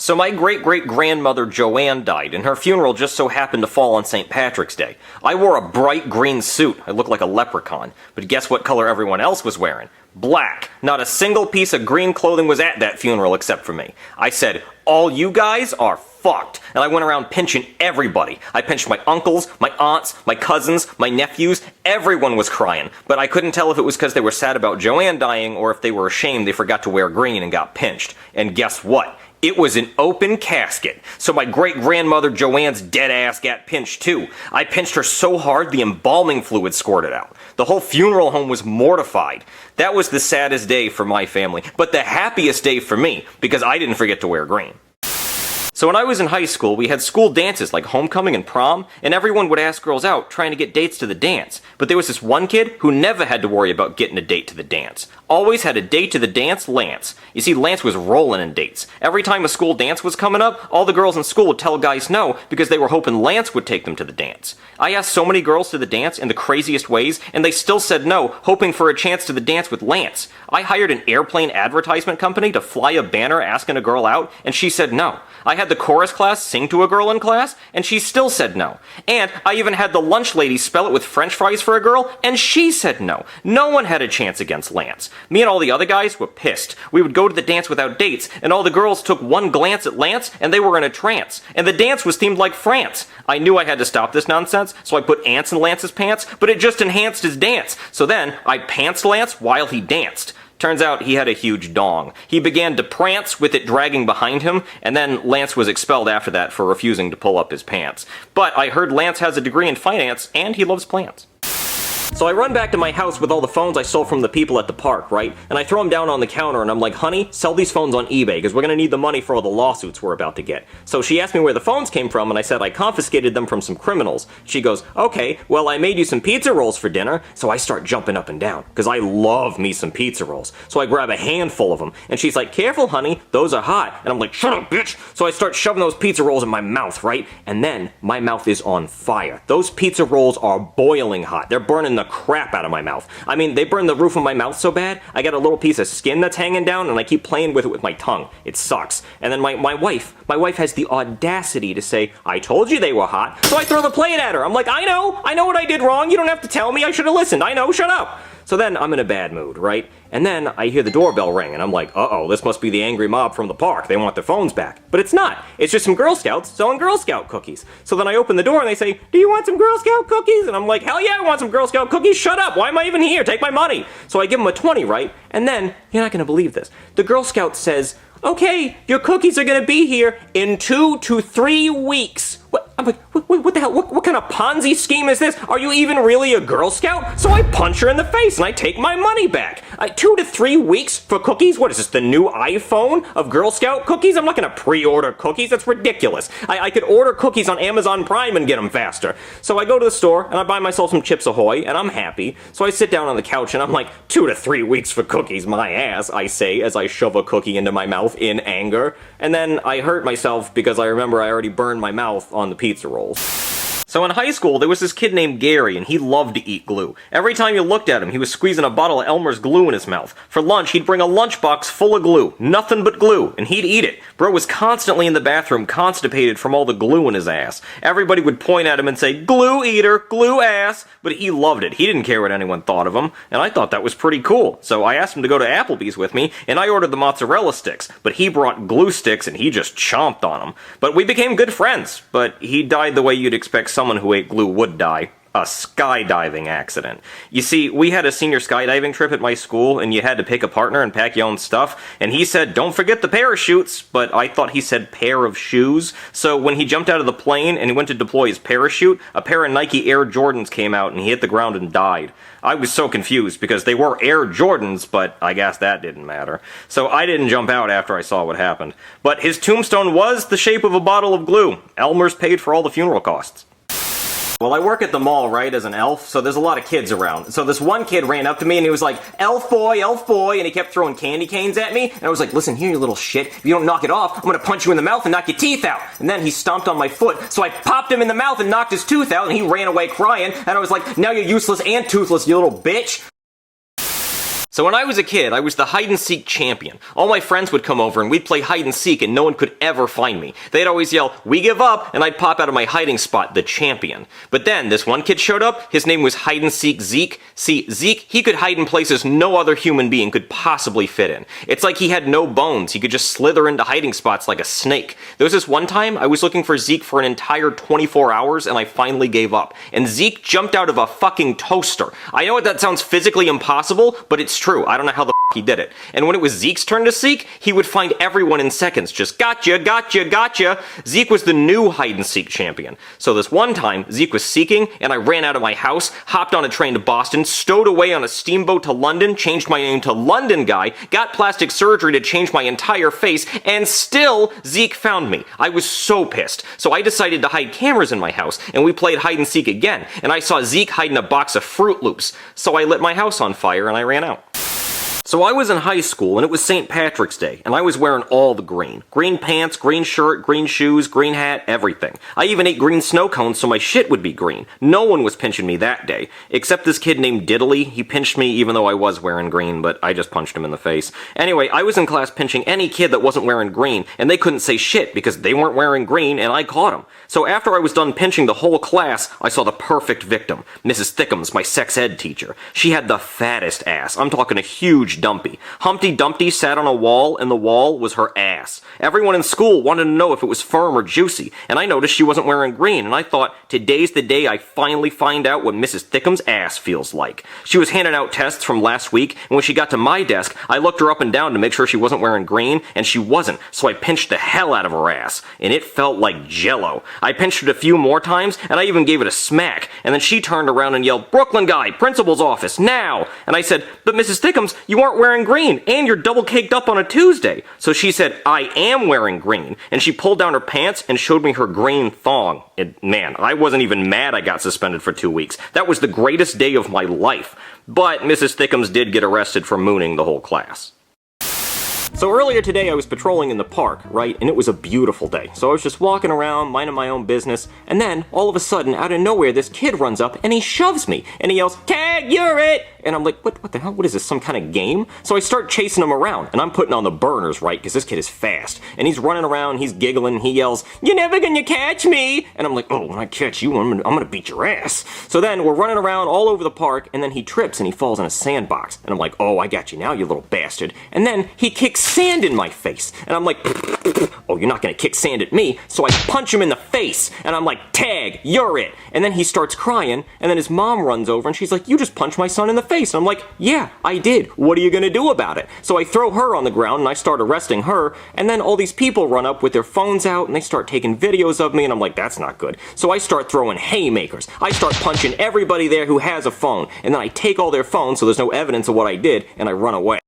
So my great-great-grandmother Joanne died, and her funeral just so happened to fall on St. Patrick's Day. I wore a bright green suit. I looked like a leprechaun. But guess what color everyone else was wearing? Black. Not a single piece of green clothing was at that funeral except for me. I said, all you guys are fucked. And I went around pinching everybody. I pinched my uncles, my aunts, my cousins, my nephews. Everyone was crying. But I couldn't tell if it was because they were sad about Joanne dying or if they were ashamed they forgot to wear green and got pinched. And guess what? It was an open casket. So my great-grandmother Joanne's dead ass got pinched too. I pinched her so hard the embalming fluid squirted out. The whole funeral home was mortified. That was the saddest day for my family, but the happiest day for me, because I didn't forget to wear green. So when I was in high school, we had school dances like homecoming and prom, and everyone would ask girls out trying to get dates to the dance. But there was this one kid who never had to worry about getting a date to the dance. Always had a date to the dance, Lance. You see, Lance was rolling in dates. Every time a school dance was coming up, all the girls in school would tell guys no because they were hoping Lance would take them to the dance. I asked so many girls to the dance in the craziest ways, and they still said no, hoping for a chance to the dance with Lance. I hired an airplane advertisement company to fly a banner asking a girl out, and she said no. I had the chorus class sing to a girl in class, and she still said no. And I even had the lunch lady spell it with french fries for a girl, and she said no. No one had a chance against Lance. Me and all the other guys were pissed. We would go to the dance without dates, and all the girls took one glance at Lance, and they were in a trance. And the dance was themed like France. I knew I had to stop this nonsense, so I put ants in Lance's pants, but it just enhanced his dance. So then, I pantsed Lance while he danced. Turns out he had a huge dong. He began to prance with it dragging behind him, and then Lance was expelled after that for refusing to pull up his pants. But I heard Lance has a degree in finance, and he loves plants. So I run back to my house with all the phones I stole from the people at the park, right? And I throw them down on the counter and I'm like, honey, sell these phones on eBay because we're going to need the money for all the lawsuits we're about to get. So she asked me where the phones came from and I said I confiscated them from some criminals. She goes, okay, well I made you some pizza rolls for dinner. So I start jumping up and down because I love me some pizza rolls. So I grab a handful of them and she's like, careful honey, those are hot. And I'm like, shut up bitch. So I start shoving those pizza rolls in my mouth, right? And then my mouth is on fire. Those pizza rolls are boiling hot. They're burning the crap out of my mouth. I mean, they burn the roof of my mouth so bad, I got a little piece of skin that's hanging down and I keep playing with it with my tongue. It sucks. And then my wife has the audacity to say, I told you they were hot. So I throw the plate at her. I'm like, I know what I did wrong. You don't have to tell me. I should have listened. I know, shut up. So then I'm in a bad mood, right? And then I hear the doorbell ring and I'm like, uh-oh, this must be the angry mob from the park. They want their phones back. But it's not. It's just some Girl Scouts selling Girl Scout cookies. So then I open the door and they say, do you want some Girl Scout cookies? And I'm like, hell yeah, I want some Girl Scout cookies. Shut up. Why am I even here? Take my money. So I give them a 20, right? And then, you're not going to believe this. The Girl Scout says, okay, your cookies are going to be here in 2 to 3 weeks. I'm like, what the hell? What kind of Ponzi scheme is this? Are you even really a Girl Scout? So I punch her in the face and I take my money back. 2 to 3 weeks for cookies? What is this, the new iPhone of Girl Scout cookies? I'm not going to pre-order cookies. That's ridiculous. I could order cookies on Amazon Prime and get them faster. So I go to the store and I buy myself some Chips Ahoy and I'm happy. So I sit down on the couch and I'm like, 2 to 3 weeks for cookies, my ass, I say as I shove a cookie into my mouth in anger. And then I hurt myself because I remember I already burned my mouth on the pizza rolls. So in high school, there was this kid named Gary, and he loved to eat glue. Every time you looked at him, he was squeezing a bottle of Elmer's glue in his mouth. For lunch, he'd bring a lunchbox full of glue. Nothing but glue. And he'd eat it. Bro was constantly in the bathroom, constipated from all the glue in his ass. Everybody would point at him and say, glue eater, glue ass. But he loved it. He didn't care what anyone thought of him. And I thought that was pretty cool. So I asked him to go to Applebee's with me, and I ordered the mozzarella sticks. But he brought glue sticks, and he just chomped on them. But we became good friends. But he died the way you'd expect someone who ate glue would die. A skydiving accident. You see, we had a senior skydiving trip at my school, and you had to pick a partner and pack your own stuff, and he said, don't forget the parachutes, but I thought he said pair of shoes. So when he jumped out of the plane and he went to deploy his parachute, a pair of Nike Air Jordans came out and he hit the ground and died. I was so confused because they were Air Jordans, but I guess that didn't matter. So I didn't jump out after I saw what happened. But his tombstone was the shape of a bottle of glue. Elmer's paid for all the funeral costs. Well, I work at the mall, right, as an elf, so there's a lot of kids around. So this one kid ran up to me and he was like, elf boy, and he kept throwing candy canes at me. And I was like, listen here, you little shit. If you don't knock it off, I'm gonna punch you in the mouth and knock your teeth out. And then he stomped on my foot, so I popped him in the mouth and knocked his tooth out, and he ran away crying. And I was like, now you're useless and toothless, you little bitch. So when I was a kid, I was the hide-and-seek champion. All my friends would come over and we'd play hide-and-seek and no one could ever find me. They'd always yell, "We give up," and I'd pop out of my hiding spot, the champion. But then, this one kid showed up, his name was Hide-and-Seek Zeke. See, Zeke, he could hide in places no other human being could possibly fit in. It's like he had no bones, he could just slither into hiding spots like a snake. There was this one time, I was looking for Zeke for an entire 24 hours and I finally gave up. And Zeke jumped out of a fucking toaster. I know that sounds physically impossible, but it's true. I don't know how the he did it. And when it was Zeke's turn to seek, he would find everyone in seconds. Just gotcha, gotcha, gotcha. Zeke was the new hide-and-seek champion. So this one time, Zeke was seeking, and I ran out of my house, hopped on a train to Boston, stowed away on a steamboat to London, changed my name to London Guy, got plastic surgery to change my entire face, and still, Zeke found me. I was so pissed. So I decided to hide cameras in my house, and we played hide-and-seek again, and I saw Zeke hiding a box of Fruit Loops. So I lit my house on fire, and I ran out. So I was in high school, and it was St. Patrick's Day, and I was wearing all the green. Green pants, green shirt, green shoes, green hat, everything. I even ate green snow cones so my shit would be green. No one was pinching me that day, except this kid named Diddley. He pinched me even though I was wearing green, but I just punched him in the face. Anyway, I was in class pinching any kid that wasn't wearing green, and they couldn't say shit because they weren't wearing green, and I caught them. So after I was done pinching the whole class, I saw the perfect victim, Mrs. Thickhams, my sex ed teacher. She had the fattest ass. I'm talking a huge dumpy. Humpty Dumpty sat on a wall, and the wall was her ass. Everyone in school wanted to know if it was firm or juicy, and I noticed she wasn't wearing green, and I thought, today's the day I finally find out what Mrs. Thickham's ass feels like. She was handing out tests from last week, and when she got to my desk, I looked her up and down to make sure she wasn't wearing green, and she wasn't, so I pinched the hell out of her ass, and it felt like jello. I pinched it a few more times, and I even gave it a smack, and then she turned around and yelled, "Brooklyn Guy, principal's office, now!" And I said, "But Mrs. Thickhams, you aren't wearing green, and you're double caked up on a Tuesday." So she said, "I am wearing green," and she pulled down her pants and showed me her green thong. And man, I wasn't even mad I got suspended for 2 weeks. That was the greatest day of my life. But Mrs. Thickhams did get arrested for mooning the whole class. So earlier today I was patrolling in the park, right, and it was a beautiful day. So I was just walking around, minding my own business, and then, all of a sudden, out of nowhere, this kid runs up and he shoves me, and he yells, "Tag, you're it!" And I'm like, what the hell, what is this, some kind of game? So I start chasing him around, and I'm putting on the burners, right, because this kid is fast. And he's running around, he's giggling, he yells, "You're never gonna catch me!" And I'm like, oh, when I catch you, I'm gonna beat your ass. So then, we're running around all over the park, and then he trips and he falls in a sandbox. And I'm like, oh, I got you now, you little bastard. And then, he kicks sand in my face. And I'm like, oh, you're not gonna kick sand at me. So I punch him in the face, and I'm like, "Tag, you're it!" And then he starts crying, and then his mom runs over, and she's like, "You just punched my son in the face." And I'm like, "Yeah, I did. What are you gonna do about it?" So I throw her on the ground, and I start arresting her, and then all these people run up with their phones out, and they start taking videos of me, and I'm like, that's not good. So I start throwing haymakers. I start punching everybody there who has a phone, and then I take all their phones so there's no evidence of what I did, and I run away.